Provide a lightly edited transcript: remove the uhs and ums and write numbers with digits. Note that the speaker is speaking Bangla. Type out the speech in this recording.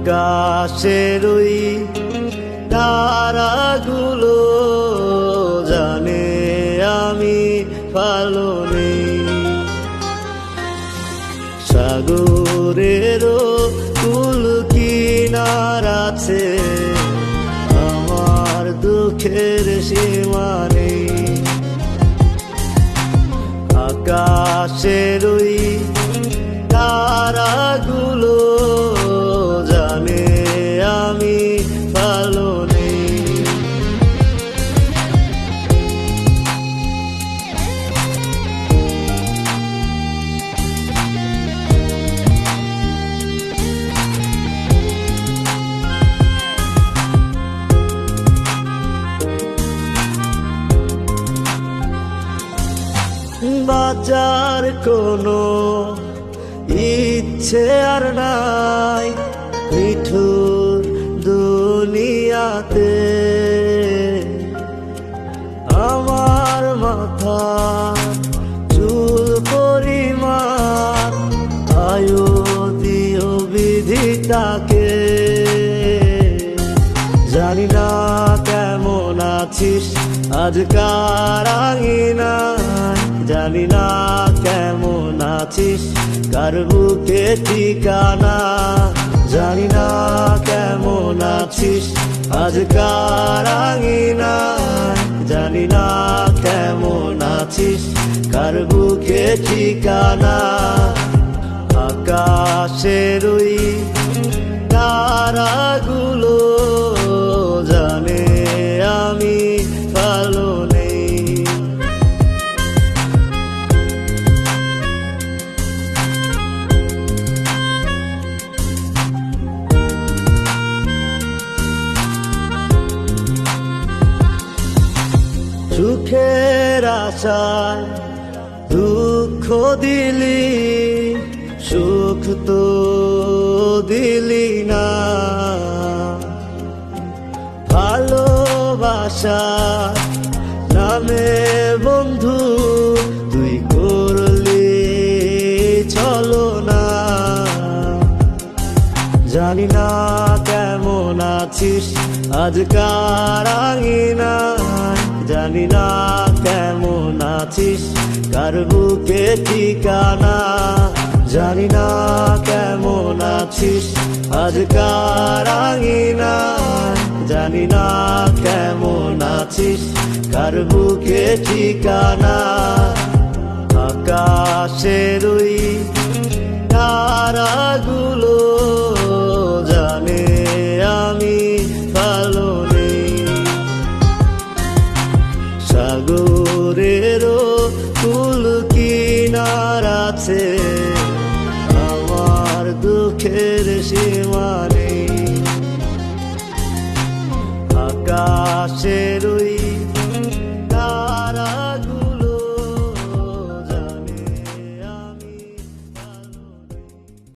আকাশের ওই তারাগুলো জানে আমি ভালো নেই। সাগরেরও কুল কিনার আছে, আমার দুঃখের সীমা নেই। আকাশের ওই তারাগুলো জানে আমি ভালো নেই। বাঁচার কোনো ইচ্ছে আর নাই মিঠুর দুনিয়াতে। আমার মাথা চুল পরিমাণ আয়ু দিও বিধিতাকে। জানি না কেমন আছিস আজকার আঙিনায়, জানি না কেমন আছিস কার বুকে ঠিকানা। জানি না কেমন আছিস আজকার আঙিনায়, জানি না কেমন আছিস কার বুকে ঠিকানা। আকাশের ওই তারাগুলো জানে আমি ভালো নেই। সুখের আশায় দুঃখ দিলি, সুখ তো দিলি না। ভালোবাসা নামে বন্ধু তুই করলি ছলনা। জানি না কেমন আছিস আজকার আঙিনায়, জানি না কেমন আছিস কার বুকে ঠিকানা। জানি না কেমন আছিস আজকার আঙিনায়, জানি না কেমন আছিস কার বুকে ঠিকানা। আকাশের ওই তারাগুলো